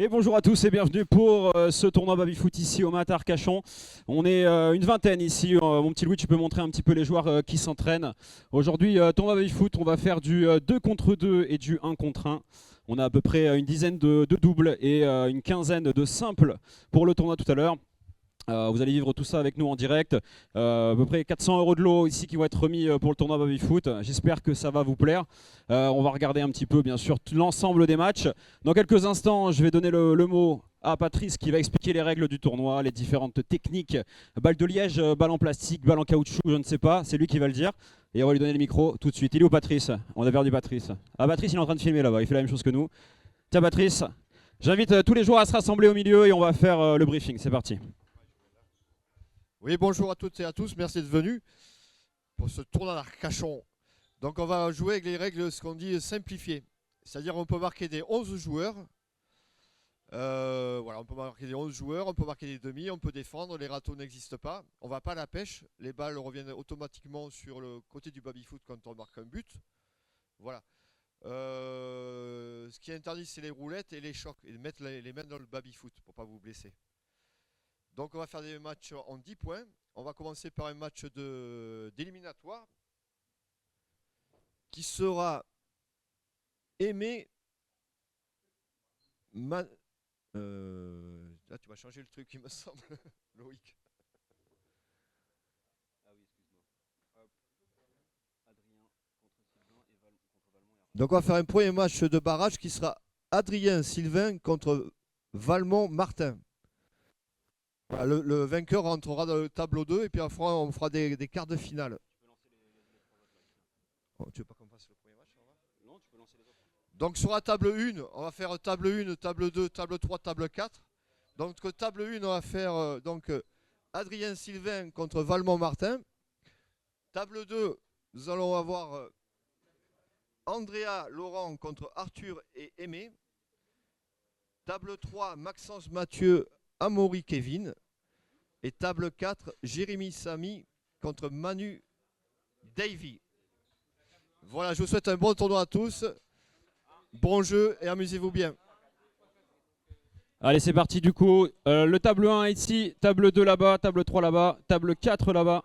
Et bonjour à tous et bienvenue pour ce tournoi baby-foot ici au Mat Arcachon. On est une vingtaine ici. Mon petit Louis, tu peux montrer un petit peu les joueurs qui s'entraînent. Aujourd'hui, tournoi baby-foot, on va faire du 2 contre 2 et du 1 contre 1. On a à peu près une dizaine de doubles et une quinzaine de simples pour le tournoi tout à l'heure. Vous allez vivre tout ça avec nous en direct. À peu près 400 € de lot ici qui vont être remis pour le tournoi baby-foot. J'espère que ça va vous plaire. On va regarder un petit peu bien sûr l'ensemble des matchs. Dans quelques instants, je vais donner le mot à Patrice qui va expliquer les règles du tournoi, les différentes techniques. Balle de liège, balle en plastique, balle en caoutchouc, je ne sais pas. C'est lui qui va le dire. Et on va lui donner le micro tout de suite. Il est où Patrice? On a perdu Patrice. Ah, Patrice il est en train de filmer là-bas, il fait la même chose que nous. Tiens Patrice, j'invite tous les joueurs à se rassembler au milieu et on va faire le briefing. C'est parti. Oui, bonjour à toutes et à tous, merci d'être venus pour ce tournoi d'Arcachon. Donc on va jouer avec les règles, ce qu'on dit simplifiées. C'est-à-dire on peut marquer des 11 joueurs. Voilà, on peut marquer des 11 joueurs, on peut marquer des demi, on peut défendre, les râteaux n'existent pas. On ne va pas à la pêche, les balles reviennent automatiquement sur le côté du baby-foot quand on marque un but. Voilà. Ce qui est interdit, c'est les roulettes et les chocs, et mettre les mains dans le baby-foot pour ne pas vous blesser. Donc on va faire des matchs en 10 points. On va commencer par un match d'éliminatoire qui sera Aimé. Là tu vas changer le truc il me semble, Loïc. Ah oui, excuse-moi. Donc on va faire un premier match de barrage qui sera Adrien Sylvain contre Valmont Martin. Le vainqueur rentrera dans le tableau 2 et puis on fera des quarts de finale. Tu veux pas qu'on fasse le premier match? Non, tu peux lancer les autres. Donc sur la table 1, on va faire table 1, table 2, table 3, table 4. Donc table 1, on va faire Adrien Sylvain contre Valmont Martin. Table 2, nous allons avoir Andrea Laurent contre Arthur et Aimé. Table 3, Maxence Mathieu, Amaury Kevin. Et table 4, Jérémy Samy contre Manu Davy. Voilà, je vous souhaite un bon tournoi à tous. Bon jeu et amusez-vous bien. Allez, c'est parti du coup. Le table 1 ici, table 2 là-bas, table 3 là-bas, table 4 là-bas.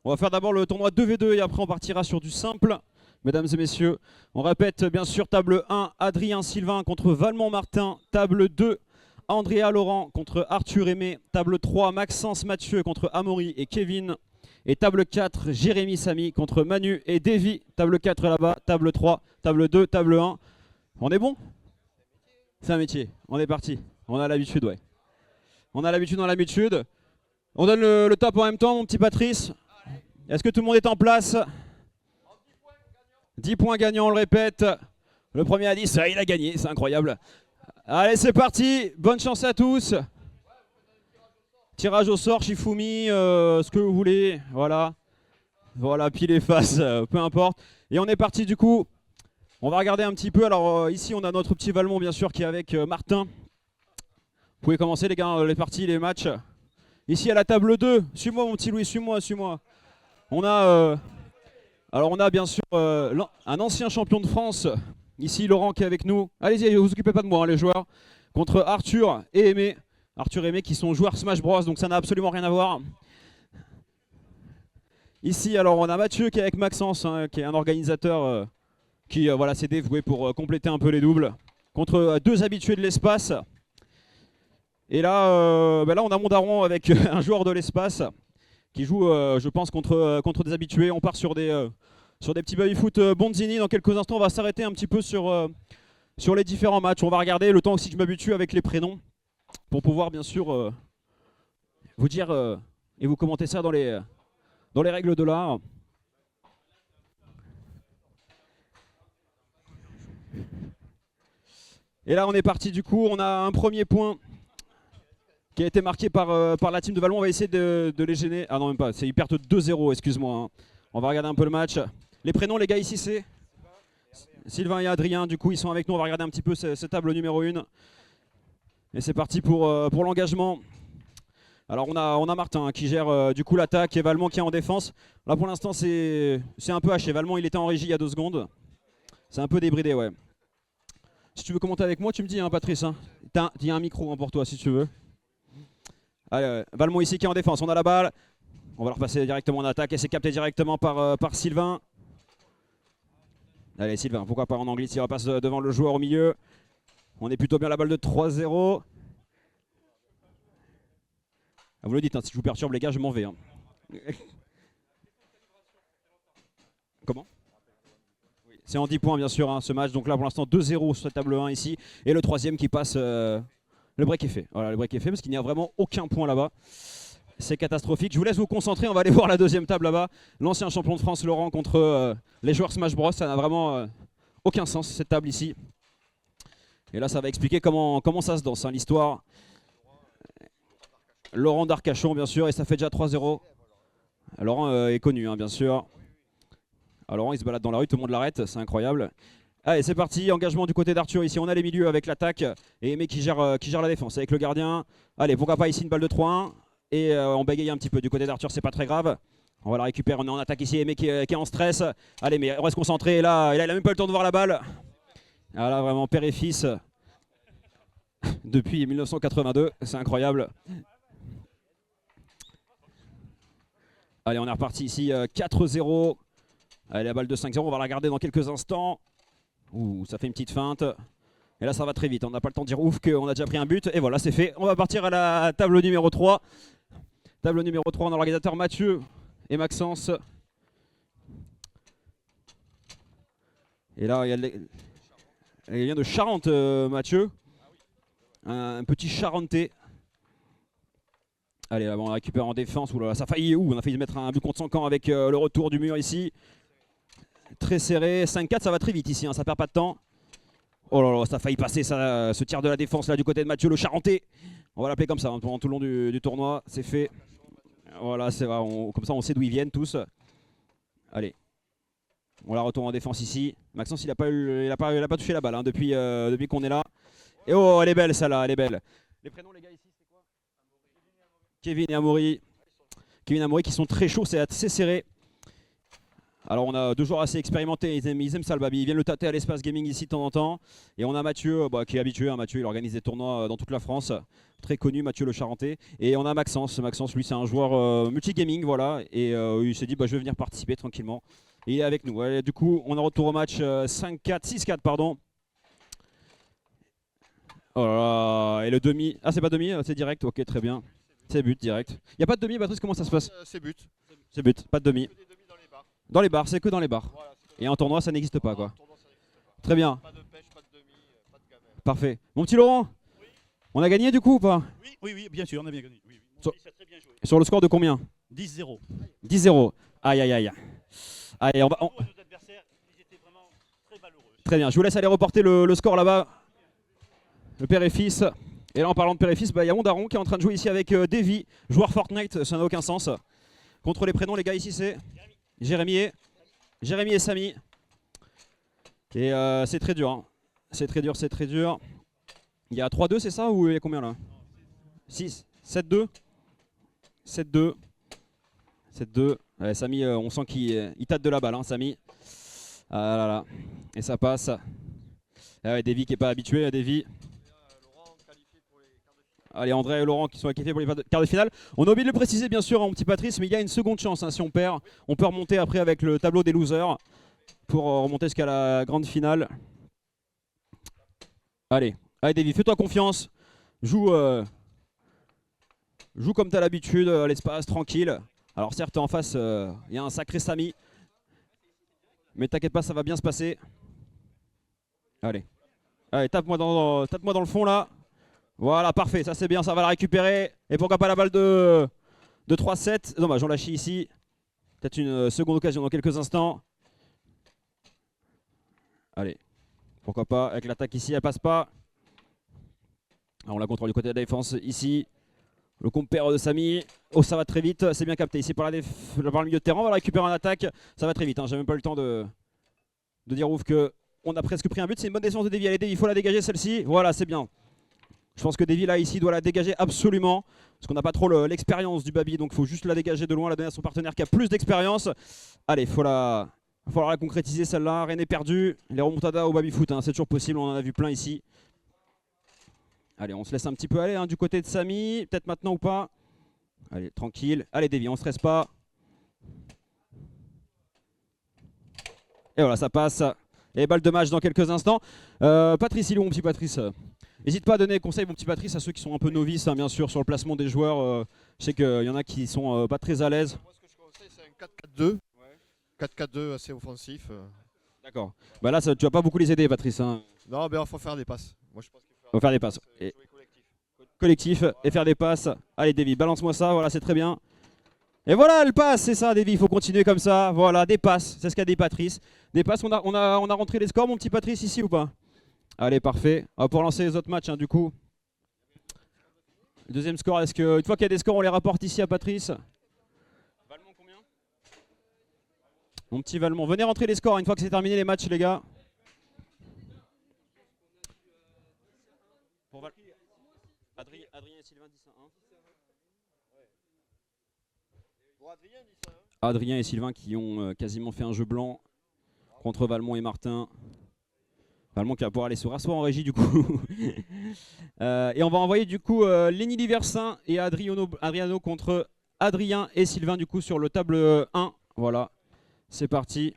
On va faire d'abord le tournoi 2v2 et après on partira sur du simple. Mesdames et messieurs, on répète bien sûr table 1, Adrien Sylvain contre Valmont Martin. Table 2, Andrea Laurent contre Arthur Aimé. Table 3, Maxence Mathieu contre Amaury et Kevin. Et table 4, Jérémy Samy contre Manu et Davy. Table 4 là-bas, table 3, table 2, table 1. On est bon? C'est un métier, on est parti. On a l'habitude, ouais. On a l'habitude dans l'habitude. On donne le top en même temps, mon petit Patrice. Est-ce que tout le monde est en place? 10 points gagnants, on le répète. Le premier à 10, il a gagné, c'est incroyable. Allez, c'est parti. Bonne chance à tous. Tirage au sort, Shifumi, ce que vous voulez. Voilà. Voilà, pile et face, peu importe. Et on est parti du coup. On va regarder un petit peu. Alors ici, on a notre petit Valmont, bien sûr, qui est avec Martin. Vous pouvez commencer, les gars, les parties, les matchs. Ici, à la table 2. Suis-moi, mon petit Louis, suis-moi, suis-moi. On a... Alors on a bien sûr un ancien champion de France, ici Laurent qui est avec nous. Allez-y, ne vous occupez pas de moi, hein, les joueurs. Contre Arthur et Aimé. Arthur et Aimé qui sont joueurs Smash Bros, donc ça n'a absolument rien à voir. Ici, alors on a Mathieu qui est avec Maxence, hein, qui est un organisateur qui voilà, s'est dévoué pour compléter un peu les doubles. Contre deux habitués de l'espace. Et là, là on a Mondaron avec un joueur de l'espace qui joue, je pense, contre des habitués. On part sur des petits baby-foot Bonzini. Dans quelques instants, on va s'arrêter un petit peu sur les différents matchs. On va regarder le temps aussi que je m'habitue avec les prénoms pour pouvoir, bien sûr, vous dire et vous commenter ça dans les règles de l'art. Et là, on est parti du coup. On a un premier point qui a été marqué par la team de Valmont. On va essayer de les gêner. Ah non, même pas, ils perdent 2-0, excuse-moi. Hein. On va regarder un peu le match. Les prénoms, les gars, ici, c'est Sylvain et Adrien. Du coup, ils sont avec nous. On va regarder un petit peu cette table numéro 1. Et c'est parti pour l'engagement. Alors, on a Martin hein, qui gère du coup l'attaque et Valmont qui est en défense. Là, pour l'instant, c'est un peu haché. Valmont, il était en régie il y a 2 secondes. C'est un peu débridé, ouais. Si tu veux commenter avec moi, tu me dis, hein, Patrice. Hein. Il y a un micro hein, pour toi si tu veux. Allez, Valmont ici qui est en défense. On a la balle. On va le repasser directement en attaque et c'est capté directement par Sylvain. Allez, Sylvain, pourquoi pas en anglais, il repasse devant le joueur au milieu. On est plutôt bien la balle de 3-0. Ah, vous le dites, hein, si je vous perturbe les gars, je m'en vais. Hein. Comment? C'est en 10 points bien sûr hein, ce match. Donc là pour l'instant 2-0 sur cette table 1 ici. Et le troisième qui passe, le break est fait. Voilà, le break est fait parce qu'il n'y a vraiment aucun point là-bas. C'est catastrophique. Je vous laisse vous concentrer. On va aller voir la deuxième table là-bas. L'ancien champion de France Laurent contre les joueurs Smash Bros. Ça n'a vraiment aucun sens cette table ici. Et là ça va expliquer comment ça se danse hein, l'histoire. Laurent d'Arcachon bien sûr et ça fait déjà 3-0. Laurent est connu hein, bien sûr. Alors Laurent il se balade dans la rue, tout le monde l'arrête, c'est incroyable. Allez c'est parti, engagement du côté d'Arthur ici, on a les milieux avec l'attaque et Aimé qui gère la défense avec le gardien. Allez pourquoi pas ici une balle de 3-1 et on bégaye un petit peu du côté d'Arthur, c'est pas très grave. On va la récupérer, on est en attaque ici, Aimé qui est en stress. Allez mais on reste concentré et là il a même pas le temps de voir la balle. Ah là vraiment père et fils depuis 1982, c'est incroyable. Allez on est reparti ici 4-0. Allez la balle de 5-0, on va la regarder dans quelques instants. Ouh, ça fait une petite feinte. Et là ça va très vite, on n'a pas le temps de dire ouf qu'on a déjà pris un but. Et voilà c'est fait, on va partir à la table numéro 3. Table numéro 3, on a l'organisateur Mathieu et Maxence. Et là il vient de Charente Mathieu. Un petit Charentais. Allez là, on récupère en défense. Ouh là, ça a failli, on a failli mettre un but contre son camp avec le retour du mur ici. Très serré, 5-4 ça va très vite ici, hein, ça perd pas de temps. Oh là là, ça a failli passer ça, ce tir de la défense là du côté de Mathieu le Charentais. On va l'appeler comme ça hein, pendant tout le long du tournoi, c'est fait. Voilà, c'est vrai, comme ça on sait d'où ils viennent tous. Allez, on la retourne en défense ici. Maxence il a pas touché la balle hein, depuis qu'on est là. Et oh elle est belle celle-là, elle est belle. Les prénoms les gars ici c'est quoi? Kevin et Amaury. Kevin et Amaury qui sont très chauds, c'est assez serré. Alors on a deux joueurs assez expérimentés, ils aiment ça le baby, ils viennent le tâter à l'espace gaming ici de temps en temps. Et on a Mathieu qui est habitué, hein. Mathieu il organise des tournois dans toute la France, très connu Mathieu le Charentais. Et on a Maxence, lui c'est un joueur multigaming voilà. Et il s'est dit je vais venir participer tranquillement. Et il est avec nous, ouais, du coup on a retour au match 5-4, 6-4 pardon. Oh là là, et le demi, ah c'est pas demi, c'est direct, ok très bien. C'est but direct. Il n'y a pas de demi Patrice, comment ça se passe? C'est but. C'est but, pas de demi. Dans les bars, c'est que dans les bars. Voilà, et en tournoi, ça n'existe pas quoi. Très bien. Pas de pêche, pas de demi, pas de gamelle. Parfait. Mon petit Laurent, oui. On a gagné du coup ou pas? Oui, bien sûr, on a bien gagné. Oui. Très bien joué. Sur le score de combien? 10-0. 10-0. Aïe aïe aïe. Allez, on va. Nos adversaires, ils étaient vraiment très valeureux. Très bien, je vous laisse aller reporter le score là-bas. Le père et fils. Et là en parlant de père et fils, il y a mon daron qui est en train de jouer ici avec Davy, joueur Fortnite, ça n'a aucun sens. Contre les prénoms les gars ici c'est Jérémy et Samy. Et c'est très dur. Hein. C'est très dur. Il y a 3-2 c'est ça ou il y a combien là? 6, 7-2. 7-2. 7-2. Ouais, Samy, on sent qu'il tâte de la balle, hein, Samy. Ah là là. Et ça passe. Ah ouais, Davy qui n'est pas habitué, Davy. Allez, André et Laurent qui sont qualifiés pour les quarts de finale. On a oublié de le préciser bien sûr, hein, mon petit Patrice, mais il y a une seconde chance. Hein, si on perd, on peut remonter après avec le tableau des losers pour remonter jusqu'à la grande finale. Allez, Davy, fais-toi confiance. Joue comme tu as l'habitude, à l'espace, tranquille. Alors certes, en face, il y a un sacré Samy. Mais t'inquiète pas, ça va bien se passer. Allez, tape-moi dans le fond là. Voilà, parfait, ça c'est bien, ça va la récupérer. Et pourquoi pas la balle de 3-7. Dommage, on l'a chie ici. Peut-être une seconde occasion dans quelques instants. Allez, pourquoi pas, avec l'attaque ici, elle passe pas. Alors on la contrôle du côté de la défense ici. Le compère de Samy. Oh, ça va très vite, c'est bien capté ici par le milieu de terrain. On va la récupérer en attaque, ça va très vite. Hein. J'ai même pas eu le temps de dire ouf qu'on a presque pris un but. C'est une bonne défense de Davy. Allez, Davy, il faut la dégager celle-ci. Voilà, c'est bien. Je pense que Davy là ici doit la dégager absolument parce qu'on n'a pas trop l'expérience du baby, donc il faut juste la dégager de loin, la donner à son partenaire qui a plus d'expérience. Allez, faut la Il va falloir la concrétiser celle-là. Rien n'est perdu. Les remontadas au baby-foot, hein, c'est toujours possible. On en a vu plein ici. Allez, on se laisse un petit peu aller hein, du côté de Samy. Peut-être maintenant ou pas. Allez, tranquille. Allez, Davy, on ne stresse pas. Et voilà, ça passe. Et balle de match dans quelques instants. Patrice, il est où mon petit Patrice? N'hésite pas à donner des conseils, mon petit Patrice, à ceux qui sont un peu novices, hein, bien sûr, sur le placement des joueurs. Je sais qu'il y en a qui sont pas très à l'aise. Moi, ce que je conseille, c'est un 4-4-2. 4-4-2 assez offensif. D'accord. Bah là, tu vas pas beaucoup les aider, Patrice. Hein. Non, mais il faut faire des passes. Moi, je pense qu'il faut faire des passes. Et collectif et faire des passes. Allez, Davy, balance-moi ça. Voilà, c'est très bien. Et voilà, elle passe, c'est ça, Davy. Il faut continuer comme ça. Voilà, des passes. C'est ce qu'a dit Patrice. Des passes. On a rentré les scores, mon petit Patrice, ici ou pas? Allez, parfait. Pour lancer les autres matchs, hein, du coup. Le deuxième score, est-ce que une fois qu'il y a des scores, on les rapporte ici à Patrice? Valmont, combien? Mon petit Valmont. Venez rentrer les scores une fois que c'est terminé les matchs, les gars. Pour Adrien et Sylvain 10 à 1. Adrien et Sylvain qui ont quasiment fait un jeu blanc contre Valmont et Martin. Valmont qui va pouvoir aller se rasseoir en régie du coup. Et on va envoyer du coup Lenny Liversin et Adriano contre Adrien et Sylvain du coup sur le table 1. Voilà, c'est parti.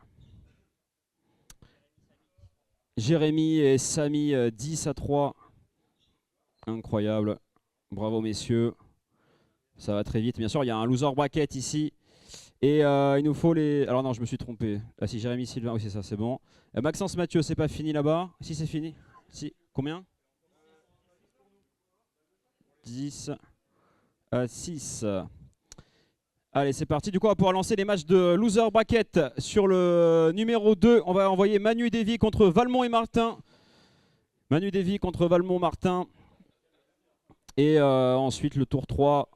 Jérémy et Samy 10 à 3. Incroyable. Bravo messieurs. Ça va très vite. Bien sûr, il y a un loser bracket ici. Et il nous faut les... Alors non, je me suis trompé. Ah si, Jérémy Sylvain, oui c'est ça, c'est bon. Maxence Mathieu, c'est pas fini là-bas? Si, c'est fini. Si, combien? 10 à 6. Allez, c'est parti. Du coup, on va pouvoir lancer les matchs de loser bracket. Sur le numéro 2, on va envoyer Manu Davy contre Valmont et Martin. Manu Davy contre Valmont Martin. Et ensuite, le tour 3...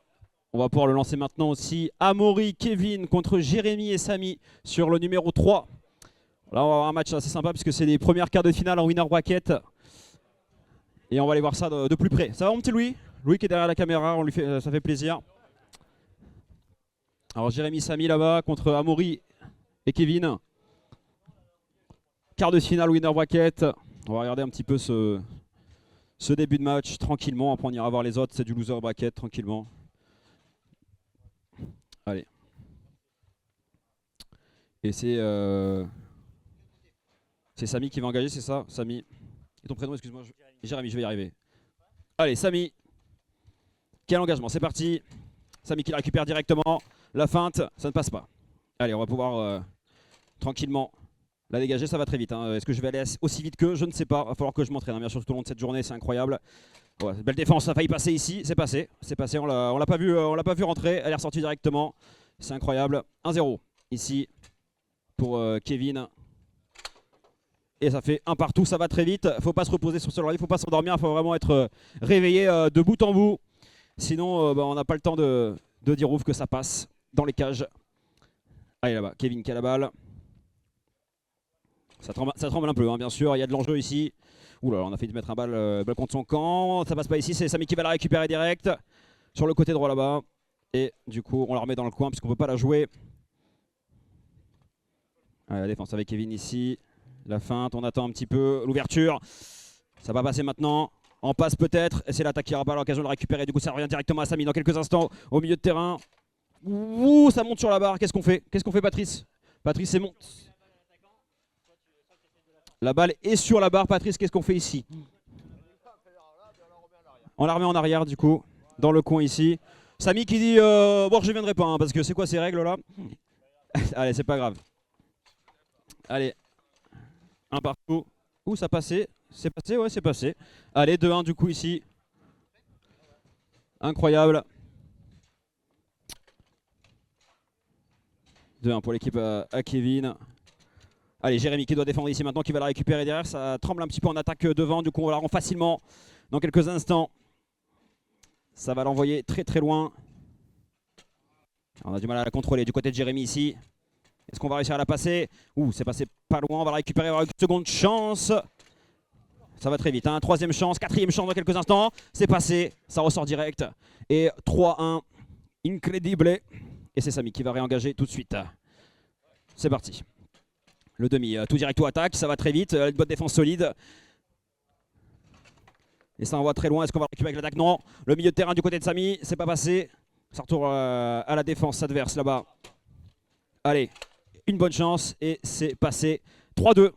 On va pouvoir le lancer maintenant aussi. Amaury, Kevin contre Jérémy et Samy sur le numéro 3. Là, on va avoir un match assez sympa puisque c'est les premières quarts de finale en winner bracket. Et on va aller voir ça de plus près. Ça va mon petit Louis? Louis qui est derrière la caméra, ça fait plaisir. Alors Jérémy, Samy là-bas contre Amaury et Kevin. Quart de finale winner bracket. On va regarder un petit peu ce début de match tranquillement. Après on ira voir les autres. C'est du loser bracket tranquillement. Allez. Et c'est Samy qui va engager, c'est ça? Samy. Et ton prénom, excuse-moi? Jérémy, je vais y arriver. Allez, Samy. Quel engagement, c'est parti. Samy qui la récupère directement. La feinte, ça ne passe pas. Allez, on va pouvoir tranquillement la dégager, ça va très vite. Hein. Est-ce que je vais aller aussi vite que? Je ne sais pas. Il va falloir que je m'entraîne. Hein. Bien sûr, tout au long de cette journée, c'est incroyable. Ouais, belle défense, ça a failli passer ici, c'est passé, on l'a pas vu rentrer, elle est ressortie directement, c'est incroyable. 1-0 ici pour Kevin. Et ça fait un partout, ça va très vite, faut pas se reposer sur ce laurier, faut pas s'endormir, il faut vraiment être réveillé de bout en bout. Sinon on n'a pas le temps de dire ouf que ça passe dans les cages. Allez là-bas, Kevin qui a la balle. Ça tremble un peu, hein, bien sûr, il y a de l'enjeu ici. Ouh là, on a failli mettre un balle contre son camp. Ça passe pas ici, c'est Samy qui va la récupérer direct. Sur le côté droit là-bas. Et du coup, on la remet dans le coin puisqu'on ne peut pas la jouer. Allez, la défense avec Kevin ici. La feinte, on attend un petit peu. L'ouverture. Ça va passer maintenant. En passe peut-être. Et c'est l'attaque qui n'aura pas l'occasion de la récupérer. Du coup, ça revient directement à Samy dans quelques instants au milieu de terrain. Ouh, ça monte sur la barre. Qu'est-ce qu'on fait? Qu'est-ce qu'on fait, Patrice? Patrice, c'est monte. La balle est sur la barre. Patrice, qu'est-ce qu'on fait ici? On la remet en arrière du coup, dans le coin ici. Samy qui dit bon, je viendrai pas hein, parce que c'est quoi ces règles là? Allez, c'est pas grave. Allez, un partout. Ouh, ça passait. C'est passé, ouais, c'est passé. Allez, 2-1 du coup ici. Incroyable. 2-1 pour l'équipe à Kevin. Allez, Jérémy qui doit défendre ici maintenant, qui va la récupérer derrière. Ça tremble un petit peu en attaque devant. Du coup, on la rend facilement dans quelques instants. Ça va l'envoyer très très loin. On a du mal à la contrôler du côté de Jérémy ici. Est-ce qu'on va réussir à la passer? Ouh, c'est passé pas loin. On va la récupérer. On va avoir une seconde chance. Ça va très vite. Hein. Troisième chance, quatrième chance dans quelques instants. C'est passé. Ça ressort direct. Et 3-1. Incredible. Et c'est Samy qui va réengager tout de suite. C'est parti. Le demi, tout direct ou attaque, ça va très vite, une bonne défense solide. Et ça envoie très loin, est-ce qu'on va récupérer avec l'attaque? Non, le milieu de terrain du côté de Samy, c'est pas passé. Ça retourne à la défense adverse là-bas. Allez, une bonne chance et c'est passé. 3-2.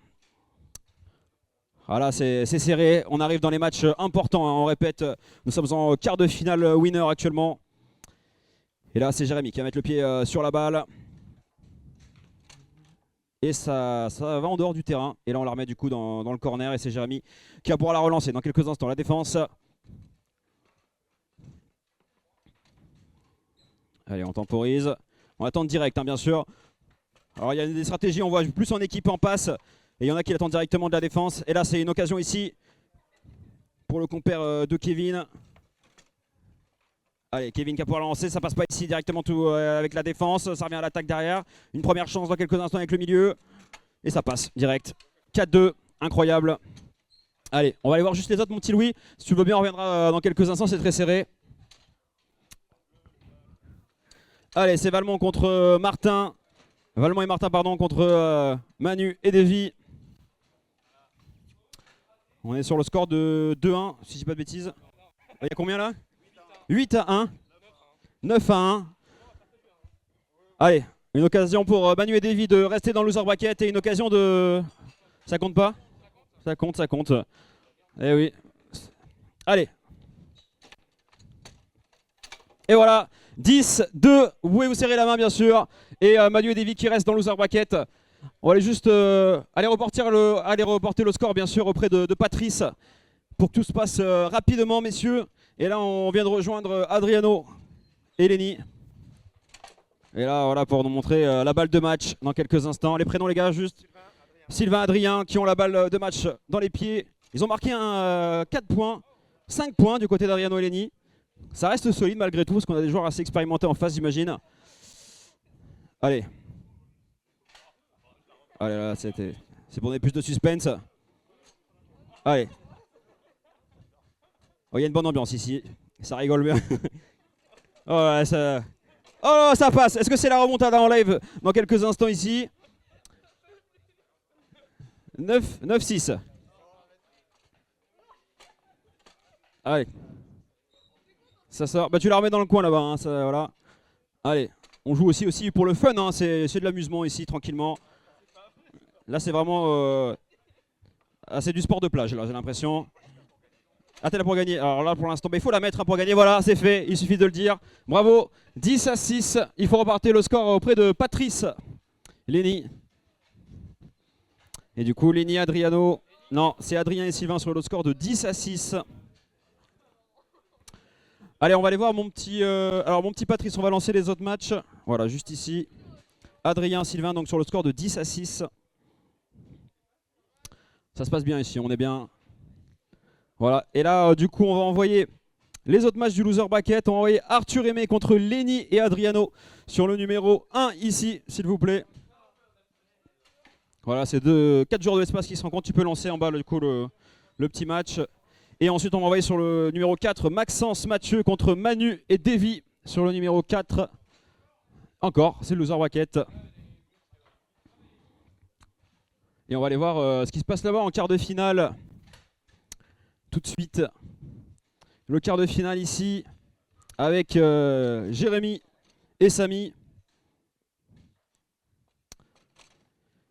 Voilà, c'est serré, on arrive dans les matchs importants, hein. On répète, nous sommes en quart de finale winner actuellement. Et là c'est Jérémy qui va mettre le pied sur la balle. Et ça va en dehors du terrain. Et là on la remet du coup dans le corner. Et c'est Jérémy qui va pouvoir la relancer dans quelques instants. La défense. Allez, on temporise. On attend direct, hein, bien sûr. Alors il y a des stratégies, on voit plus en équipe en passe. Et il y en a qui l'attendent directement de la défense. Et là c'est une occasion ici pour le compère de Kevin. Allez, Kevin qui va pouvoir la lancer, ça passe pas ici directement tout avec la défense, ça revient à l'attaque derrière. Une première chance dans quelques instants avec le milieu. Et ça passe direct. 4-2, incroyable. Allez, on va aller voir juste les autres mon petit Louis. Si tu veux bien on reviendra dans quelques instants, c'est très serré. Allez, c'est Valmont contre Martin. Valmont et Martin pardon contre Manu et Davy. On est sur le score de 2-1, si je dis pas de bêtises. Il y a combien là? 8-1, 9-1. Allez, une occasion pour Manu et Davy de rester dans le loser bracket et une occasion de... Ça compte pas? Ça compte, ça compte. Eh oui. Allez. Et voilà, 10-2. Vous pouvez vous serrer la main bien sûr. Et Manu et Davy qui restent dans le loser bracket. On va aller juste aller reporter le score bien sûr auprès de Patrice. Pour que tout se passe rapidement messieurs. Et là on vient de rejoindre Adriano et Lenny. Et là voilà pour nous montrer la balle de match dans quelques instants. Les prénoms les gars juste. Sylvain, Adrien qui ont la balle de match dans les pieds. Ils ont marqué 4 points, 5 points du côté d'Adriano et Lenny. Ça reste solide malgré tout parce qu'on a des joueurs assez expérimentés en face j'imagine. Allez. Allez là c'est pour donner plus de suspense. Allez. Oh, il y a une bonne ambiance ici, ça rigole bien. Oh, là, ça... oh ça passe. Est-ce que c'est la remontada en live dans quelques instants ici? 9-6. Allez. Ça sort. Bah tu la remets dans le coin là-bas, hein, ça, voilà. Allez, on joue aussi pour le fun, hein, c'est de l'amusement ici tranquillement. Là c'est vraiment... c'est du sport de plage là j'ai l'impression. Ah t'es là pour gagner, alors là pour l'instant, il faut la mettre pour gagner, voilà c'est fait, il suffit de le dire. Bravo, 10-6, il faut repartir le score auprès de Patrice. Lenny. Et du coup Lenny, Adriano, non c'est Adrien et Sylvain sur le score de 10-6. Allez on va aller voir mon petit, alors mon petit Patrice, on va lancer les autres matchs. Voilà juste ici. Adrien, Sylvain donc sur le score de 10-6. Ça se passe bien ici, on est bien. Voilà, et là du coup on va envoyer les autres matchs du loser bracket. On va envoyer Arthur Aimé contre Lenny et Adriano sur le numéro 1 ici, s'il vous plaît. Voilà, c'est 4 joueurs de l'espace qui se rencontrent. Tu peux lancer en bas du coup le petit match. Et ensuite on va envoyer sur le numéro 4 Maxence Mathieu contre Manu et Davy sur le numéro 4. Encore, c'est le loser bracket. Et on va aller voir ce qui se passe là-bas en quart de finale. Tout de suite, le quart de finale ici avec Jérémy et Samy.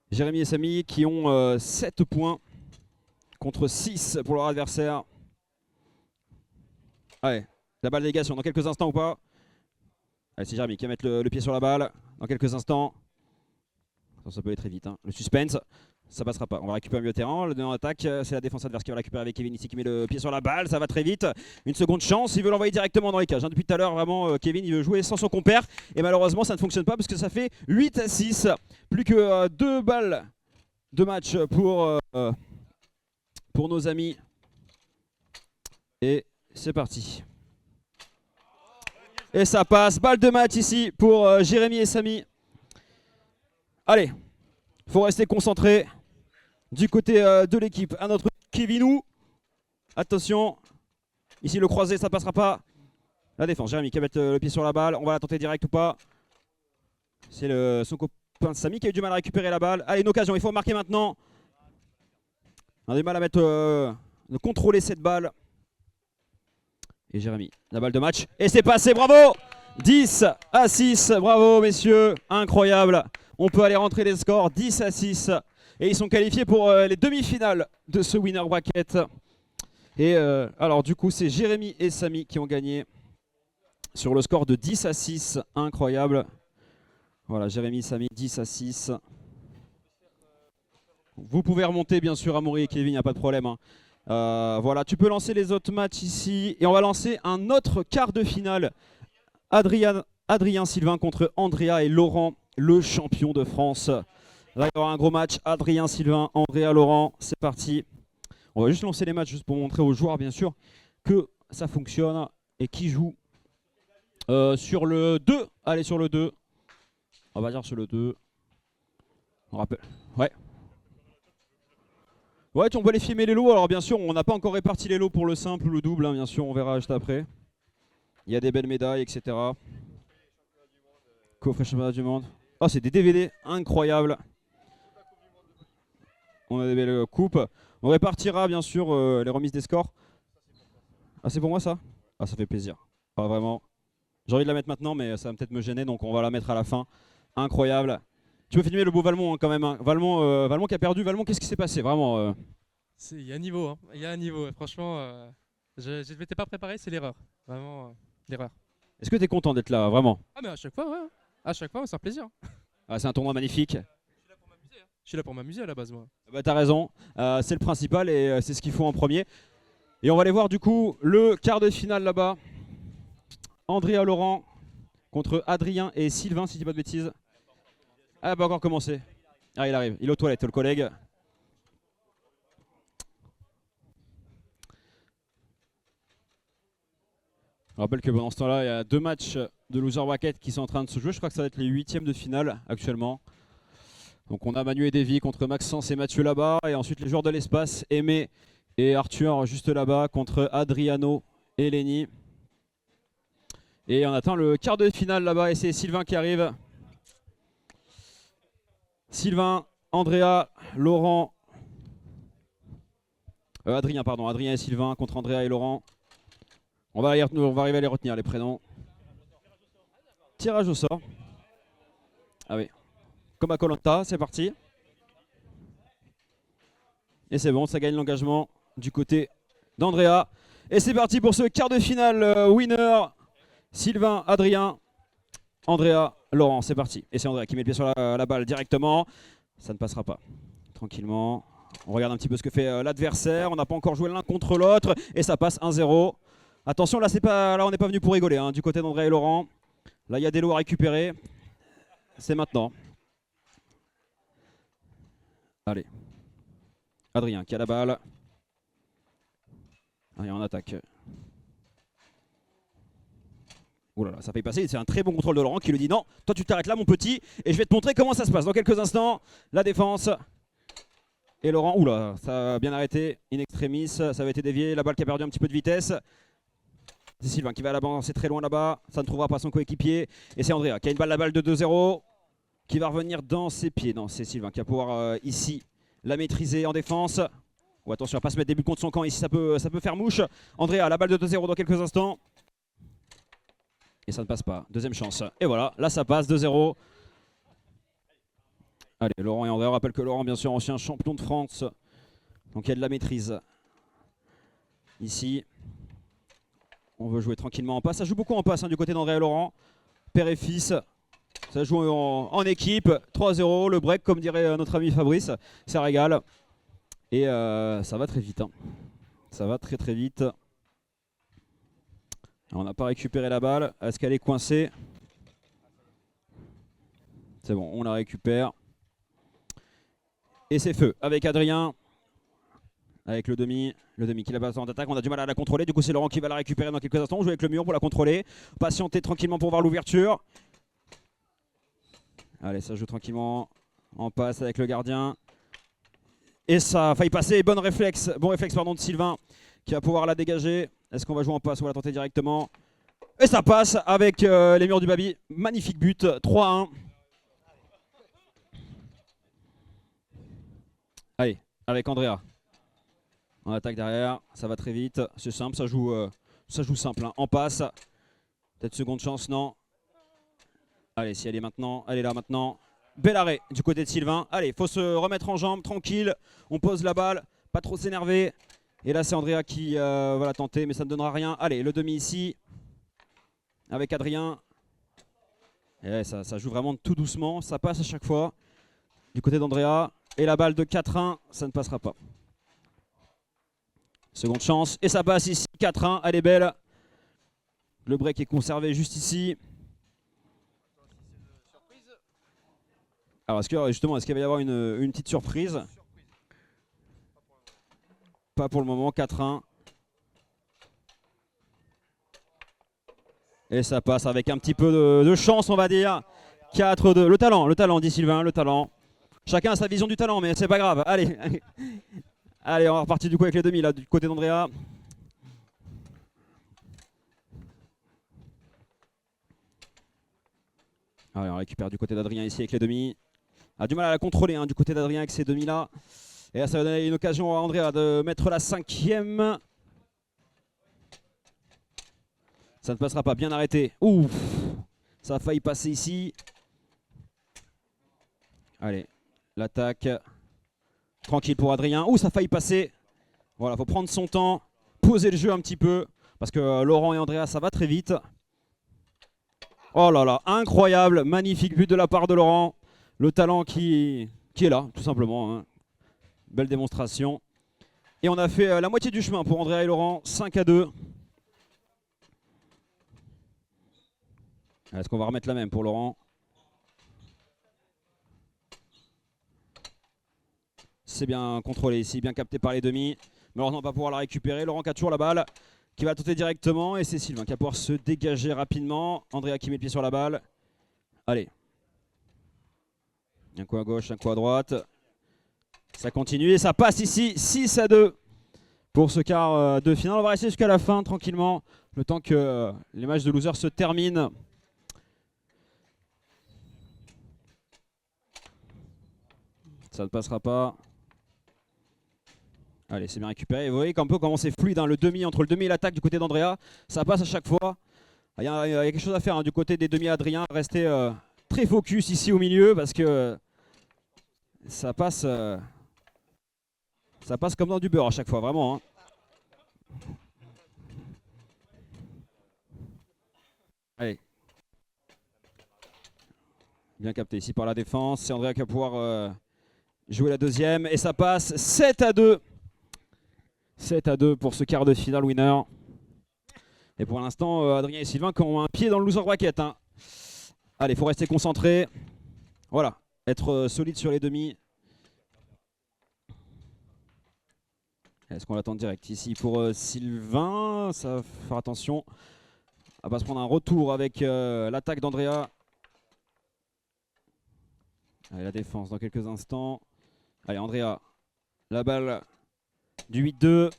Jérémy et Samy qui ont 7 points contre 6 pour leur adversaire. Allez, la balle délégation dans quelques instants ou pas? Allez, c'est Jérémy qui va mettre le pied sur la balle dans quelques instants. Ça peut aller très vite, hein. Le suspense. Ça passera pas. On va récupérer un milieu de terrain. Le en attaque, c'est la défense adverse qui va récupérer avec Kevin ici qui met le pied sur la balle. Ça va très vite. Une seconde chance. Il veut l'envoyer directement dans les cages. Depuis tout à l'heure, vraiment, Kevin il veut jouer sans son compère. Et malheureusement, ça ne fonctionne pas parce que ça fait 8-6. Plus que 2 balles de match pour nos amis. Et c'est parti. Et ça passe. Balle de match ici pour Jérémy et Samy. Allez, il faut rester concentré. Du côté de l'équipe, à notre Kevinou. Attention, ici le croisé, ça passera pas. La défense, Jérémy qui va mettre le pied sur la balle. On va la tenter direct ou pas? C'est son Samy qui a eu du mal à récupérer la balle. Allez, une occasion, il faut marquer maintenant. On a du mal à mettre, de contrôler cette balle. Et Jérémy, la balle de match. Et c'est passé, bravo! 10-6, bravo messieurs, incroyable. On peut aller rentrer les scores, 10-6. Et ils sont qualifiés pour les demi-finales de ce winner bracket. Et alors du coup, c'est Jérémy et Samy qui ont gagné sur le score de 10-6, incroyable. Voilà, Jérémy, Samy, 10-6. Vous pouvez remonter bien sûr, Amaury et Kevin, il n'y a pas de problème. Hein. Voilà, tu peux lancer les autres matchs ici. Et on va lancer un autre quart de finale. Adrien Sylvain contre Andrea et Laurent, le champion de France. Là, il y aura un gros match. Adrien Sylvain, Andrea, Laurent. C'est parti. On va juste lancer les matchs juste pour montrer aux joueurs, bien sûr, que ça fonctionne et qui joue sur le 2. Allez, sur le 2. On va dire sur le 2. On rappelle. Ouais. Ouais, on peut les filmer les lots. Alors bien sûr, on n'a pas encore réparti les lots pour le simple ou le double. Hein, bien sûr, on verra juste après. Il y a des belles médailles, etc. Coffret championnat du monde. Oh, c'est des DVD incroyables. On a des belles coupes. On répartira bien sûr les remises des scores. Ah, c'est pour moi ça? Ah, ça fait plaisir. Ah, vraiment. J'ai envie de la mettre maintenant, mais ça va peut-être me gêner, donc on va la mettre à la fin. Incroyable. Tu peux filmer le beau Valmont hein, quand même. Hein. Valmont qui a perdu. Valmont, qu'est-ce qui s'est passé vraiment Il y a un niveau, hein. Il y a un niveau. Franchement, je ne m'étais pas préparé, c'est l'erreur. Vraiment, l'erreur. Est-ce que tu es content d'être là, vraiment? Ah mais à chaque fois, ouais. À chaque fois, c'est un plaisir. Ah, c'est un tournoi magnifique. Je suis là pour m'amuser à la base, moi. Bah, t'as raison. C'est le principal et c'est ce qu'il faut en premier. Et on va aller voir du coup le quart de finale là-bas. Andrea Laurent contre Adrien et Sylvain, si je dis pas de bêtises. Ah, elle n'a pas encore commencé. Ah, il arrive. Il est aux toilettes, le collègue. Je rappelle que pendant ce temps-là, il y a 2 matchs de loser bracket qui sont en train de se jouer. Je crois que ça va être les 8e de finale actuellement. Donc on a Manu et Davy contre Maxence et Mathieu là-bas. Et ensuite les joueurs de l'espace, Aimé et Arthur juste là-bas contre Adriano et Lenny. Et on attend le quart de finale là-bas et c'est Sylvain qui arrive. Sylvain, Andrea, Laurent, Adrien et Sylvain contre Andrea et Laurent. On va arriver à les retenir les prénoms. Tirage au sort. Ah oui. Comme à Koh Lanta, c'est parti. Et c'est bon, ça gagne l'engagement du côté d'Andrea. Et c'est parti pour ce quart de finale winner. Sylvain, Adrien, Andrea, Laurent, c'est parti. Et c'est Andrea qui met le pied sur la balle directement. Ça ne passera pas. Tranquillement. On regarde un petit peu ce que fait l'adversaire. On n'a pas encore joué l'un contre l'autre. Et ça passe 1-0. Attention, là, on n'est pas venu pour rigoler. Hein, du côté d'Andrea et Laurent. Là, il y a des lots à récupérer. C'est maintenant. Allez. Adrien qui a la balle. Allez, on attaque. Ouh là là, ça fait passer. C'est un très bon contrôle de Laurent qui lui dit non, toi tu t'arrêtes là mon petit et je vais te montrer comment ça se passe. Dans quelques instants, la défense. Et Laurent, oula, ça a bien arrêté. In extremis, ça avait été dévié. La balle qui a perdu un petit peu de vitesse. C'est Sylvain qui va à la banque, c'est très loin là-bas. Ça ne trouvera pas son coéquipier. Et c'est Andrea qui a la balle de 2-0. Qui va revenir dans ses pieds. Non, c'est Sylvain qui va pouvoir ici la maîtriser en défense. Oh, attention à ne pas se mettre des buts contre son camp. Ici, ça peut faire mouche. Andrea, la balle de 2-0 dans quelques instants. Et ça ne passe pas. Deuxième chance. Et voilà, là ça passe 2-0. Allez, Laurent et Andrea. On rappelle que Laurent, bien sûr, ancien champion de France. Donc il y a de la maîtrise. Ici, on veut jouer tranquillement en passe. Ça joue beaucoup en passe hein, du côté d'Andrea et Laurent. Père et fils. Ça joue en équipe. 3-0. Le break, comme dirait notre ami Fabrice. Ça régale. Et ça va très vite. Hein. Ça va très très vite. On n'a pas récupéré la balle. Est-ce qu'elle est coincée? C'est bon, on la récupère. Et c'est feu avec Adrien. Avec le demi qui la passe en attaque. On a du mal à la contrôler. Du coup, c'est Laurent qui va la récupérer dans quelques instants. On joue avec le mur pour la contrôler. Patienter tranquillement pour voir l'ouverture. Allez, ça joue tranquillement. En passe avec le gardien. Et ça a failli passer. Bon réflexe de Sylvain qui va pouvoir la dégager. Est-ce qu'on va jouer en passe ou on va la tenter directement? Et ça passe avec les murs du Babi. Magnifique but, 3-1. avec Andrea. On attaque derrière, ça va très vite, c'est simple, ça joue simple. Hein. En passe, peut-être seconde chance, non. Allez, si elle est maintenant, elle est là maintenant. Bel arrêt du côté de Sylvain. Allez, il faut se remettre en jambe, tranquille. On pose la balle, pas trop s'énerver. Et là, c'est Andrea qui va la tenter, mais ça ne donnera rien. Allez, le demi ici, avec Adrien. Et ouais, ça joue vraiment tout doucement, ça passe à chaque fois. Du côté d'Andrea. Et la balle de 4-1, ça ne passera pas. Seconde chance, et ça passe ici, 4-1, elle est belle. Le break est conservé juste ici. Alors, est-ce qu'il va y avoir une petite surprise? Pas pour le moment, 4-1. Et ça passe avec un petit peu de chance, on va dire. 4-2. Le talent, dit Sylvain, le talent. Chacun a sa vision du talent, mais c'est pas grave. Allez, allez, on va repartir du coup avec les demi, là, du côté d'Andrea. Allez, on récupère du côté d'Adrien ici avec les demi. A du mal à la contrôler hein, du côté d'Adrien avec ces demi-là. Et là, ça va donner une occasion à Andrea de mettre la 5e. Ça ne passera pas, bien arrêté. Ouf, ça a failli passer ici. Allez, l'attaque. Tranquille pour Adrien. Ouh, ça a failli passer. Voilà, il faut prendre son temps, poser le jeu un petit peu. Parce que Laurent et Andrea, ça va très vite. Oh là là, incroyable, magnifique but de la part de Laurent. Le talent qui est là, tout simplement. Hein. Belle démonstration. Et on a fait la moitié du chemin pour Andrea et Laurent, 5-2. Est-ce qu'on va remettre la même pour Laurent? C'est bien contrôlé ici, bien capté par les demi. Malheureusement, on va pas pouvoir la récupérer. Laurent qui a toujours la balle, qui va tenter directement. Et c'est Sylvain qui va pouvoir se dégager rapidement. Andrea qui met le pied sur la balle. Allez. Un coup à gauche, un coup à droite. Ça continue et ça passe ici, 6-2 pour ce quart de finale. On va rester jusqu'à la fin tranquillement, le temps que les matchs de losers se terminent. Ça ne passera pas. Allez, c'est bien récupéré. Vous voyez un peu comment c'est fluide, hein, le demi, entre le demi et l'attaque du côté d'Andrea. Ça passe à chaque fois. Il y a quelque chose à faire hein, du côté des demi Adrien. Rester très focus ici au milieu parce que ça passe comme dans du beurre à chaque fois, vraiment. Hein. Allez. Bien capté ici par la défense. C'est Andrea qui va pouvoir jouer la deuxième. Et ça passe 7-2. 7-2 pour ce quart de finale winner. Et pour l'instant, Adrien et Sylvain qui ont un pied dans le loser bracket. Hein. Allez, il faut rester concentré. Voilà, être solide sur les demi. Est-ce qu'on l'attend direct ici pour Sylvain? Ça va faire attention. On va se prendre un retour avec l'attaque d'Andrea. Allez, la défense dans quelques instants. Allez, Andrea, la balle du 8-2.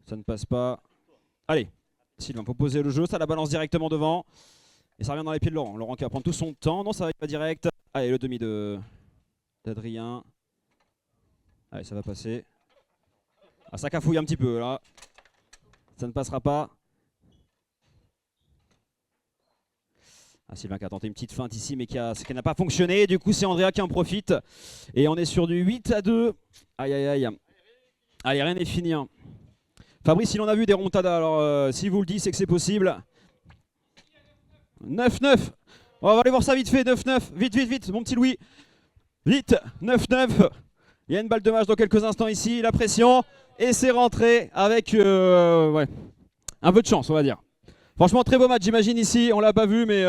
Ça ne passe pas. Allez, Sylvain, faut poser le jeu. Ça la balance directement devant. Et ça revient dans les pieds de Laurent. Laurent qui va prendre tout son temps. Non, ça va pas direct. Allez, le demi d'Adrien. Allez, ça va passer. Ah, ça cafouille un petit peu là. Ça ne passera pas. Ah, Sylvain qui a tenté une petite feinte ici, mais qui n'a pas fonctionné. Du coup, c'est Andrea qui en profite. Et on est sur du 8-2. Aïe, aïe, aïe. Allez, rien n'est fini. Hein. Fabrice, il en a vu des remontadas. Alors, si vous le dites, c'est que c'est possible. 9-9. On va aller voir ça vite fait. 9-9. Vite, vite, vite, mon petit Louis. Vite. 9-9. Il y a une balle de match dans quelques instants ici. La pression. Et c'est rentré avec ouais, un peu de chance, on va dire. Franchement, très beau match, j'imagine ici. On l'a pas vu, mais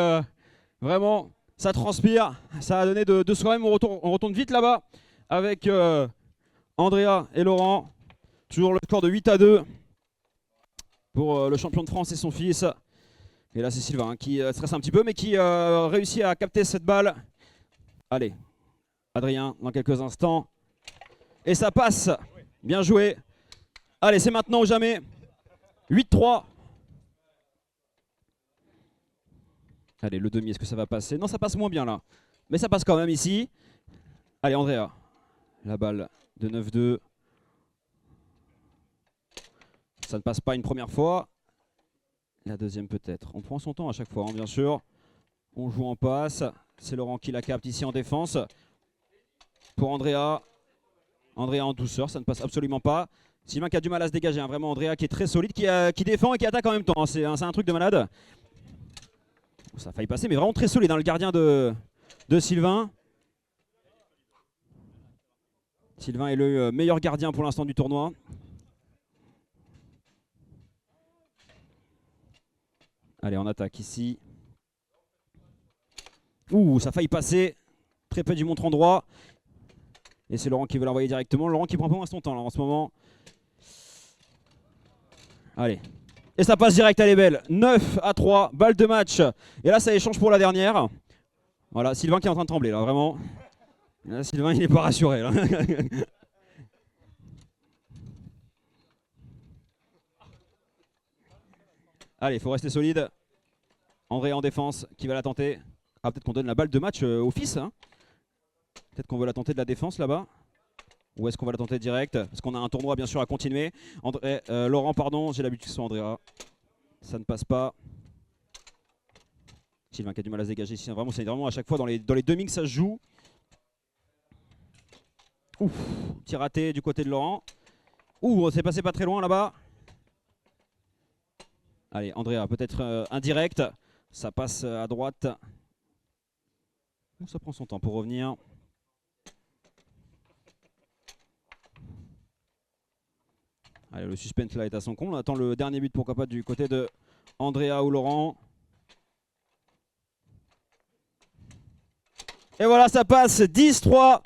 vraiment, ça transpire. Ça a donné de soi-même. On retourne vite là-bas avec Andrea et Laurent. Toujours le score de 8-2 pour le champion de France et son fils. Et là, c'est Sylvain hein, qui stresse un petit peu, mais qui réussit à capter cette balle. Allez, Adrien, dans quelques instants. Et ça passe. Bien joué. Allez, c'est maintenant ou jamais. 8-3. Allez, le demi, est-ce que ça va passer? Non, ça passe moins bien là. Mais ça passe quand même ici. Allez, Andrea. La balle de 9-2. Ça ne passe pas une première fois. La deuxième peut-être. On prend son temps à chaque fois, hein, bien sûr. On joue en passe. C'est Laurent qui la capte ici en défense. Pour Andrea. Andrea en douceur, ça ne passe absolument pas. Sylvain qui a du mal à se dégager. Hein. Vraiment Andrea qui est très solide, qui défend et qui attaque en même temps. Hein. C'est un truc de malade. Ça a failli passer, mais vraiment très solide. Hein, le gardien de Sylvain. Sylvain est le meilleur gardien pour l'instant du tournoi. Allez, on attaque ici. Ouh, ça a failli passer. Très peu du montre droit. Et c'est Laurent qui veut l'envoyer directement. Laurent qui prend pas moins son temps là, en ce moment. Allez. Et ça passe direct, elle est belle. 9-3, balle de match. Et là, ça échange pour la dernière. Voilà, Sylvain qui est en train de trembler là, vraiment. Là, Sylvain, il n'est pas rassuré là. Allez, il faut rester solide. André en défense, qui va la tenter. Ah, peut-être qu'on donne la balle de match au fils. Hein. Peut-être qu'on veut la tenter de la défense là-bas. Ou est-ce qu'on va la tenter direct? Parce qu'on a un tournoi bien sûr à continuer. Laurent, pardon, j'ai l'habitude que ce soit Andrea. Ça ne passe pas. Sylvain qui a du mal à se dégager ici. Vraiment, c'est vraiment à chaque fois dans les demi que ça se joue. Ouf, petit raté du côté de Laurent. Ouh, c'est passé pas très loin là-bas. Allez, Andrea, peut-être indirect. Ça passe à droite. Ça prend son temps pour revenir. Allez, le suspense là est à son comble. On attend le dernier but, pourquoi pas, du côté de Andrea ou Laurent. Et voilà, ça passe 10-3.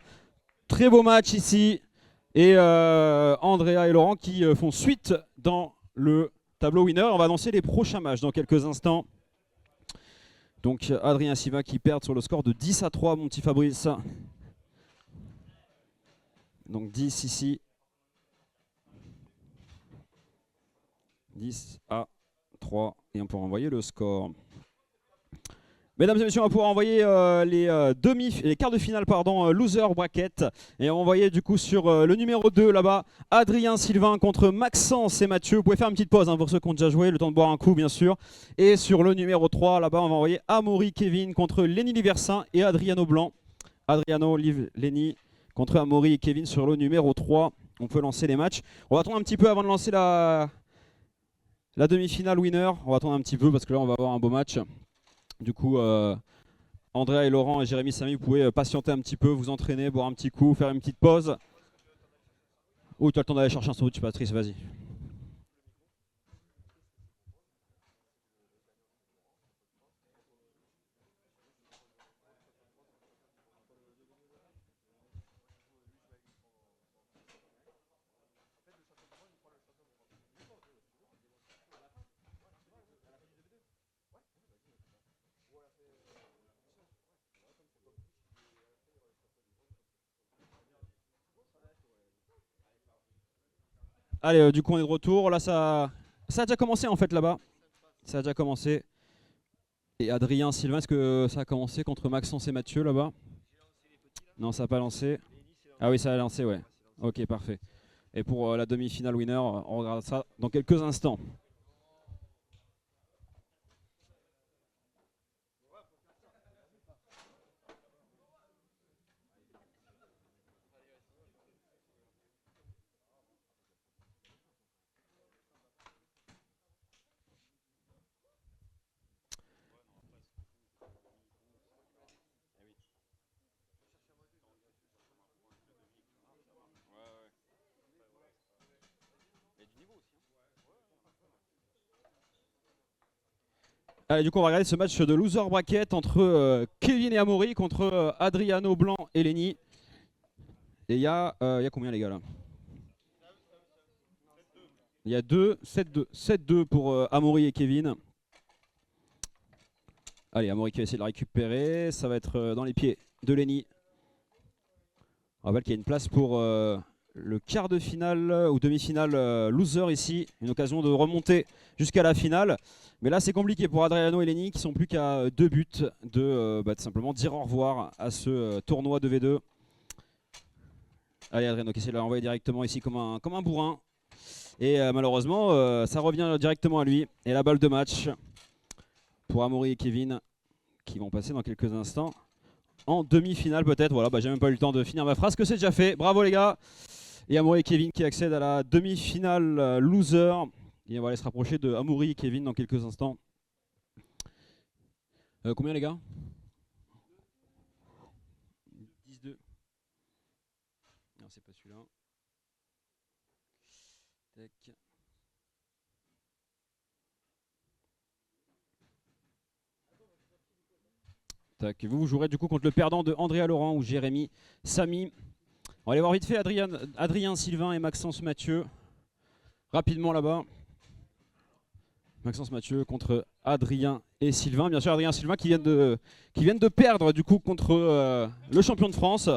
Très beau match ici. Et Andrea et Laurent qui font suite dans le tableau winner. On va annoncer les prochains matchs dans quelques instants. Donc Adrien Sylvain qui perd sur le score de 10-3, mon petit Fabrice. Donc 10 ici. 10-3. Et on peut envoyer le score. Mesdames et messieurs, on va pouvoir envoyer les quarts de finale, loser bracket. Et on va envoyer du coup sur le numéro 2 là-bas, Adrien Sylvain contre Maxence et Mathieu. Vous pouvez faire une petite pause hein, pour ceux qui ont déjà joué, le temps de boire un coup bien sûr. Et sur le numéro 3 là-bas, on va envoyer Amaury Kevin contre Lenny Liversin et Adriano Blanc. Adriano, Lenny contre Amaury et Kevin sur le numéro 3. On peut lancer les matchs. On va attendre un petit peu avant de lancer la demi-finale winner. On va attendre un petit peu parce que là on va avoir un beau match. Du coup, Andrea et Laurent et Jérémy Samy, vous pouvez patienter un petit peu, vous entraîner, boire un petit coup, faire une petite pause. Ou tu as le temps d'aller chercher un sandwich, Patrice, vas-y. Allez, du coup on est de retour. Là ça a déjà commencé en fait là-bas. Ça a déjà commencé. Et Adrien, Sylvain, est-ce que ça a commencé contre Maxence et Mathieu là-bas? Non, ça n'a pas lancé. Ah oui, ça a lancé, ouais. Ok, parfait. Et pour la demi-finale winner, on regarde ça dans quelques instants. Allez, du coup on va regarder ce match de loser bracket entre Kevin et Amaury contre Adriano Blanc et Lenny. Et il y a combien les gars là? Il y a 7-2 pour Amaury et Kevin. Allez, Amaury qui va essayer de la récupérer. Ça va être dans les pieds de Lenny. On rappelle qu'il y a une place pour le quart de finale ou demi-finale loser ici. Une occasion de remonter jusqu'à la finale. Mais là c'est compliqué pour Adriano et Lenny qui sont plus qu'à 2 buts de tout simplement dire au revoir à ce tournoi 2v2. Allez, Adrien qui essaie de l'envoyer directement ici comme un bourrin. Et malheureusement, ça revient directement à lui. Et la balle de match pour Amaury et Kevin qui vont passer dans quelques instants en demi-finale peut-être. Voilà, j'ai même pas eu le temps de finir ma phrase, que c'est déjà fait. Bravo les gars. Et Amaury et Kevin qui accèdent à la demi-finale loser. Et on va aller se rapprocher de Amaury et Kevin dans quelques instants. Combien les gars? 10-2. Non, c'est pas celui-là. Tac. Tac. Vous jouerez du coup contre le perdant de Andrea Laurent ou Jérémy Samy. On va aller voir vite fait Adrien Sylvain et Maxence Mathieu. Rapidement là-bas. Maxence Mathieu contre Adrien et Sylvain. Bien sûr Adrien et Sylvain qui viennent de perdre du coup contre le champion de France.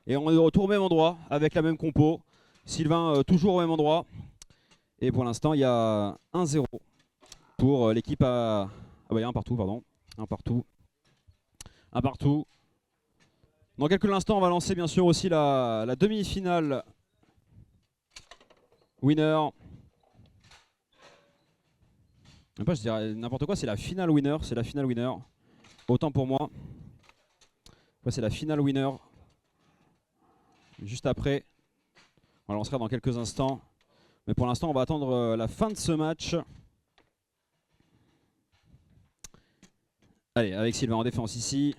Et on est de retour au même endroit avec la même compo. Sylvain toujours au même endroit. Et pour l'instant il y a 1-0 pour l'équipe à... Ah bah il y a un partout, pardon. Un partout. Un partout. Dans quelques instants, on va lancer bien sûr aussi la demi-finale winner. Même pas, je dirais n'importe quoi, c'est la finale winner. C'est la finale winner. Autant pour moi. Ouais, c'est la finale winner. Juste après, on lancera dans quelques instants. Mais pour l'instant, on va attendre la fin de ce match. Allez, avec Sylvain en défense ici.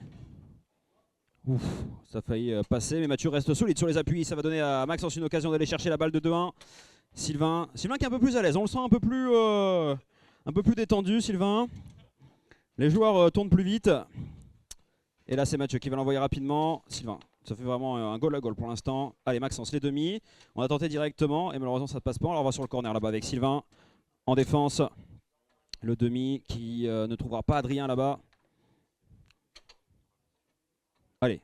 Ouf, ça a failli passer, mais Mathieu reste solide sur les appuis. Ça va donner à Maxence une occasion d'aller chercher la balle de 2-1. Sylvain qui est un peu plus à l'aise. On le sent un peu plus détendu, Sylvain. Les joueurs tournent plus vite. Et là, c'est Mathieu qui va l'envoyer rapidement. Sylvain, ça fait vraiment un goal à goal pour l'instant. Allez, Maxence, les demi. On a tenté directement et malheureusement, ça ne passe pas. Alors, on va sur le corner là-bas avec Sylvain en défense. Le demi qui ne trouvera pas Adrien là-bas. Allez.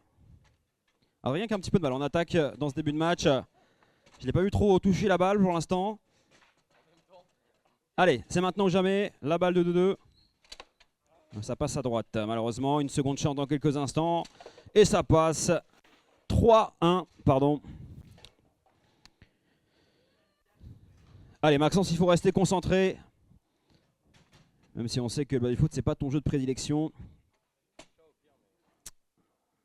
Adrien qui a un petit peu de balle en attaque dans ce début de match. Je ne l'ai pas vu trop toucher la balle pour l'instant. Allez, c'est maintenant ou jamais. La balle de 2-2. Ça passe à droite malheureusement. Une seconde chance dans quelques instants. Et ça passe. 3-1, pardon. Allez, Maxence, il faut rester concentré. Même si on sait que le baby-foot, c'est pas ton jeu de prédilection.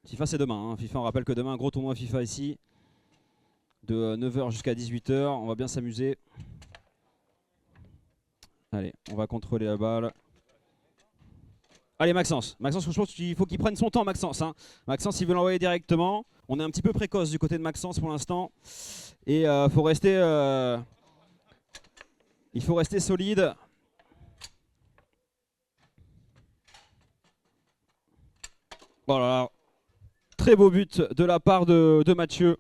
FIFA c'est demain, hein. FIFA, on rappelle que demain un gros tournoi FIFA ici de 9h jusqu'à 18h, on va bien s'amuser. Allez, on va contrôler la balle. Allez Maxence, franchement il faut qu'il prenne son temps Maxence, hein. Maxence il veut l'envoyer directement, on est un petit peu précoce du côté de Maxence pour l'instant. Et il faut rester solide. Voilà. Très beau but de la part de Mathieu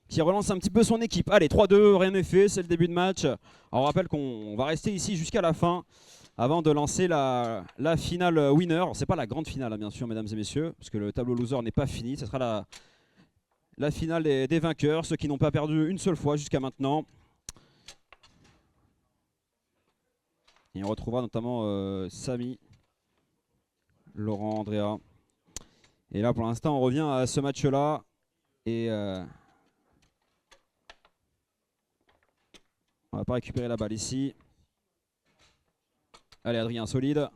qui relance un petit peu son équipe. Allez, 3-2, rien n'est fait, c'est le début de match. Alors, on rappelle qu'on va rester ici jusqu'à la fin avant de lancer la finale winner. C'est pas la grande finale, hein, bien sûr, mesdames et messieurs, parce que le tableau loser n'est pas fini. Ce sera la finale des vainqueurs, ceux qui n'ont pas perdu une seule fois jusqu'à maintenant. Et on retrouvera notamment Samy, Laurent, Andrea. Et là, pour l'instant, on revient à ce match-là. Et on va pas récupérer la balle ici. Allez, Adrien, solide.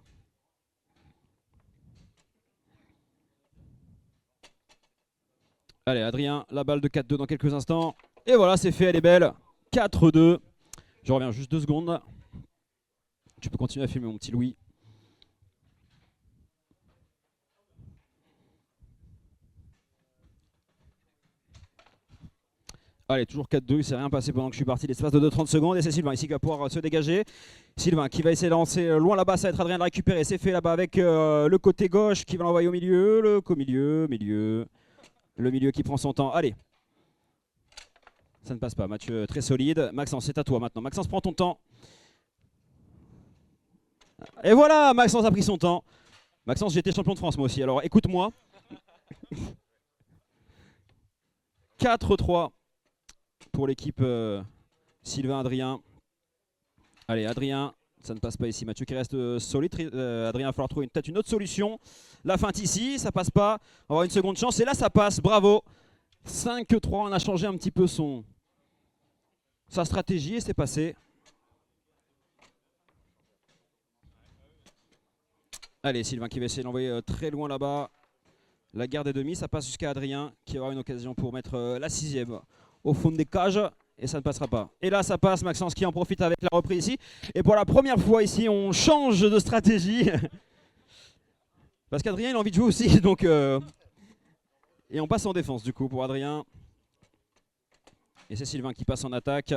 Allez, Adrien, la balle de 4-2 dans quelques instants. Et voilà, c'est fait, elle est belle. 4-2. Je reviens juste 2 secondes. Tu peux continuer à filmer, mon petit Louis. Allez, toujours 4-2, il s'est rien passé pendant que je suis parti, l'espace de 2-30 secondes. Et c'est Sylvain ici qui va pouvoir se dégager. Sylvain qui va essayer de lancer loin là-bas, ça va être Adrien de récupérer. C'est fait là-bas avec le côté gauche qui va l'envoyer au milieu. Le milieu qui prend son temps. Allez. Ça ne passe pas, Mathieu très solide. Maxence, c'est à toi maintenant. Maxence, prends ton temps. Et voilà, Maxence a pris son temps. Maxence, j'ai été champion de France moi aussi, alors écoute-moi. 4-3. Pour l'équipe Sylvain, Adrien. Allez, Adrien, ça ne passe pas ici. Mathieu qui reste solide. Adrien, il va falloir trouver peut-être une autre solution. La feinte ici, ça passe pas. On va avoir une seconde chance. Et là, ça passe. Bravo. 5-3, on a changé un petit peu sa stratégie et c'est passé. Allez, Sylvain qui va essayer d'envoyer très loin là-bas. La garde des demi, ça passe jusqu'à Adrien qui aura une occasion pour mettre la 6e au fond des cages. Et ça ne passera pas. Et là, ça passe. Maxence qui en profite avec la reprise ici. Et pour la première fois ici, on change de stratégie. Parce qu'Adrien, il a envie de jouer aussi. Donc, et on passe en défense du coup pour Adrien. Et c'est Sylvain qui passe en attaque.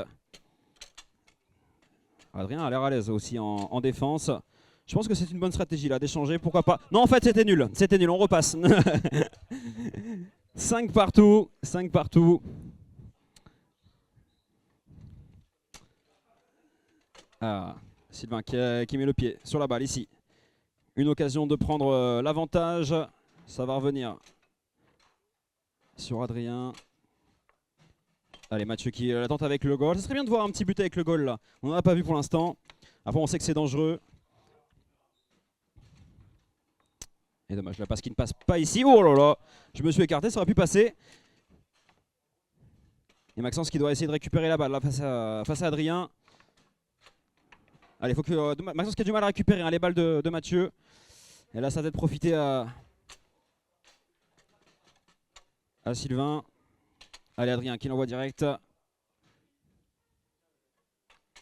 Adrien a l'air à l'aise aussi en défense. Je pense que c'est une bonne stratégie là d'échanger. Pourquoi pas? Non, en fait, c'était nul. C'était nul. On repasse. 5 partout. 5 partout. Ah, Sylvain qui met le pied sur la balle ici. Une occasion de prendre l'avantage. Ça va revenir sur Adrien. Allez, Mathieu qui la tente avec le goal. Ça serait bien de voir un petit but avec le goal là. On n'en a pas vu pour l'instant. Après, on sait que c'est dangereux. Et dommage, la passe qui ne passe pas ici. Oh là là, je me suis écarté, ça aurait pu passer. Et Maxence qui doit essayer de récupérer la balle là, face à Adrien. Allez, il faut que Maxence qui a du mal à récupérer hein, les balles de Mathieu. Et là, ça va peut-être profiter à Sylvain. Allez, Adrien qui l'envoie direct.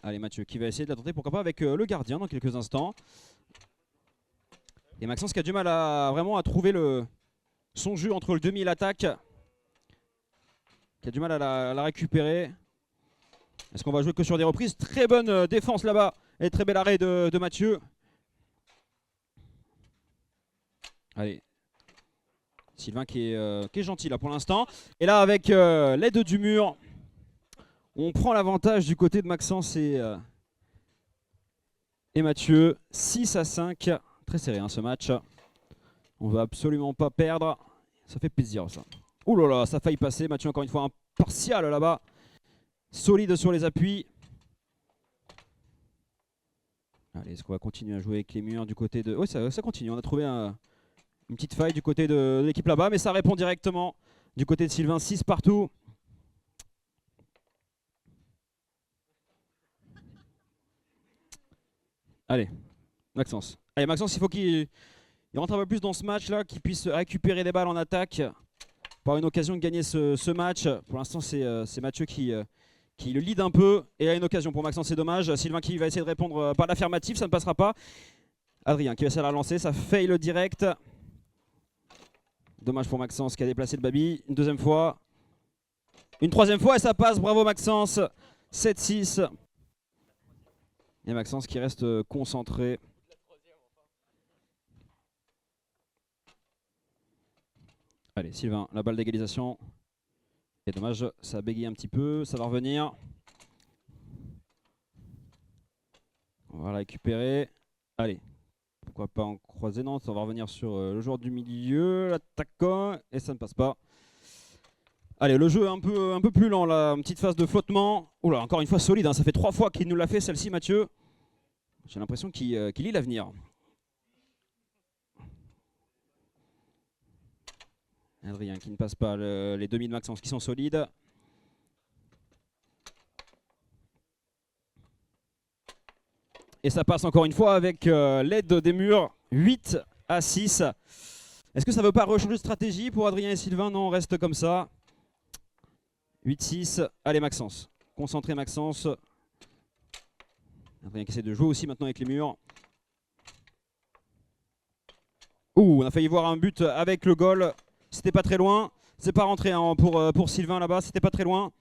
Allez, Mathieu qui va essayer de la tenter, pourquoi pas, avec le gardien dans quelques instants. Et Maxence qui a du mal vraiment à trouver son jeu entre le demi et l'attaque. Qui a du mal à la récupérer. Est-ce qu'on va jouer que sur des reprises? Très bonne défense là-bas. Et très bel arrêt de Mathieu. Allez. Sylvain qui est gentil là pour l'instant. Et là avec l'aide du mur, on prend l'avantage du côté de Maxence et Mathieu. 6-5. Très serré hein, ce match. On ne veut absolument pas perdre. Ça fait plaisir ça. Ouh là là, ça a failli passer. Mathieu encore une fois un partial là-bas. Solide sur les appuis. Allez, est-ce qu'on va continuer à jouer avec les murs du côté de... Oui, ça continue. On a trouvé une petite faille du côté de l'équipe là-bas. Mais ça répond directement du côté de Sylvain. 6 partout. Allez, Maxence. Allez, Maxence, il faut qu'il rentre un peu plus dans ce match-là, qu'il puisse récupérer des balles en attaque pour avoir une occasion de gagner ce match. Pour l'instant, c'est Mathieu qui le lead un peu et a une occasion pour Maxence, c'est dommage. Sylvain qui va essayer de répondre par l'affirmative, ça ne passera pas. Adrien qui va essayer de la relancer, ça fail le direct. Dommage pour Maxence qui a déplacé le baby. Une deuxième fois. Une troisième fois et ça passe, bravo Maxence. 7-6. Et Maxence qui reste concentré. Allez, Sylvain, la balle d'égalisation. Et dommage, ça a bégayé un petit peu, ça va revenir. On va la récupérer. Allez, pourquoi pas en croiser? Non, ça va revenir sur le joueur du milieu, l'attaquant, et ça ne passe pas. Allez, le jeu un peu plus lent là, une petite phase de flottement. Oula, encore une fois solide, hein. Ça fait 3 fois qu'il nous l'a fait celle-ci, Mathieu. J'ai l'impression qu'il lit l'avenir. Adrien qui ne passe pas, les demi de Maxence qui sont solides. Et ça passe encore une fois avec l'aide des murs, 8-6. Est-ce que ça ne veut pas rechanger de stratégie pour Adrien et Sylvain? Non, on reste comme ça. 8-6. Allez Maxence, concentré Maxence. Adrien qui essaie de jouer aussi maintenant avec les murs. Ouh, on a failli voir un but avec le goal. C'était pas très loin. C'est pas rentré hein, pour Sylvain là-bas. C'était pas très loin.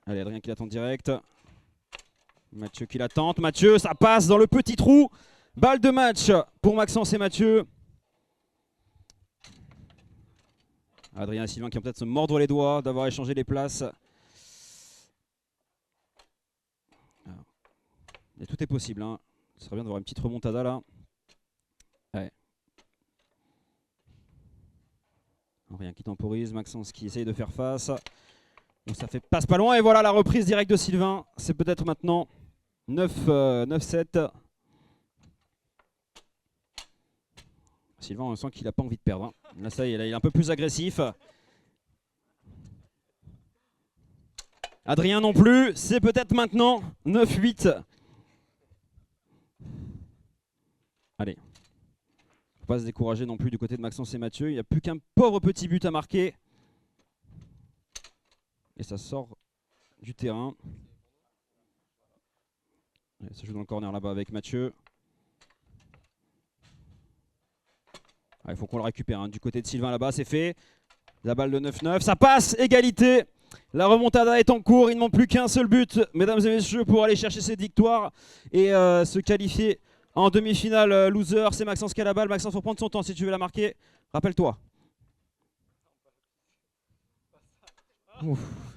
Allez, Adrien qui l'attend direct. Mathieu qui l'attente. Mathieu, ça passe dans le petit trou. Balle de match pour Maxence et Mathieu. Adrien et Sylvain qui vont peut-être se mordre les doigts d'avoir échangé les places. Et tout est possible. Hein. Ce serait bien d'avoir une petite remontada là. Ouais. Adrien qui temporise, Maxence qui essaye de faire face. Donc ça fait passe pas loin et voilà la reprise directe de Sylvain. C'est peut-être maintenant 9-7. Sylvain, on sent qu'il n'a pas envie de perdre. Hein. Là, ça y est, là, il est un peu plus agressif. Adrien non plus, c'est peut-être maintenant 9-8. Allez. Faut pas se décourager non plus du côté de Maxence et Mathieu. Il n'y a plus qu'un pauvre petit but à marquer. Et ça sort du terrain. Allez, ça joue dans le corner là-bas avec Mathieu. Il faut qu'on le récupère. Hein. Du côté de Sylvain là-bas, c'est fait. La balle de 9-9. Ça passe, égalité. La remontada est en cours. Il ne manque plus qu'un seul but, mesdames et messieurs, pour aller chercher cette victoire et se qualifier en demi-finale loser. C'est Maxence qui a la balle. Maxence, il faut prendre son temps si tu veux la marquer. Rappelle-toi.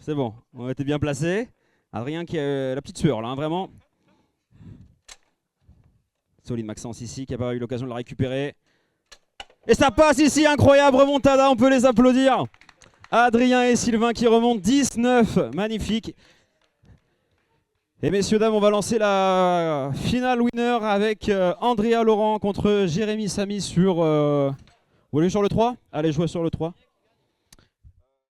C'est bon, on était bien placé. Adrien qui a la petite sueur là, hein, vraiment. Solide Maxence ici qui n'a pas eu l'occasion de la récupérer. Et ça passe ici, incroyable remontada, on peut les applaudir. Adrien et Sylvain qui remontent 19, magnifique. Et messieurs, dames, on va lancer la finale winner avec Andrea Laurent contre Jérémy Samy sur... Vous voulez jouer sur le 3 ? Allez, jouer sur le 3.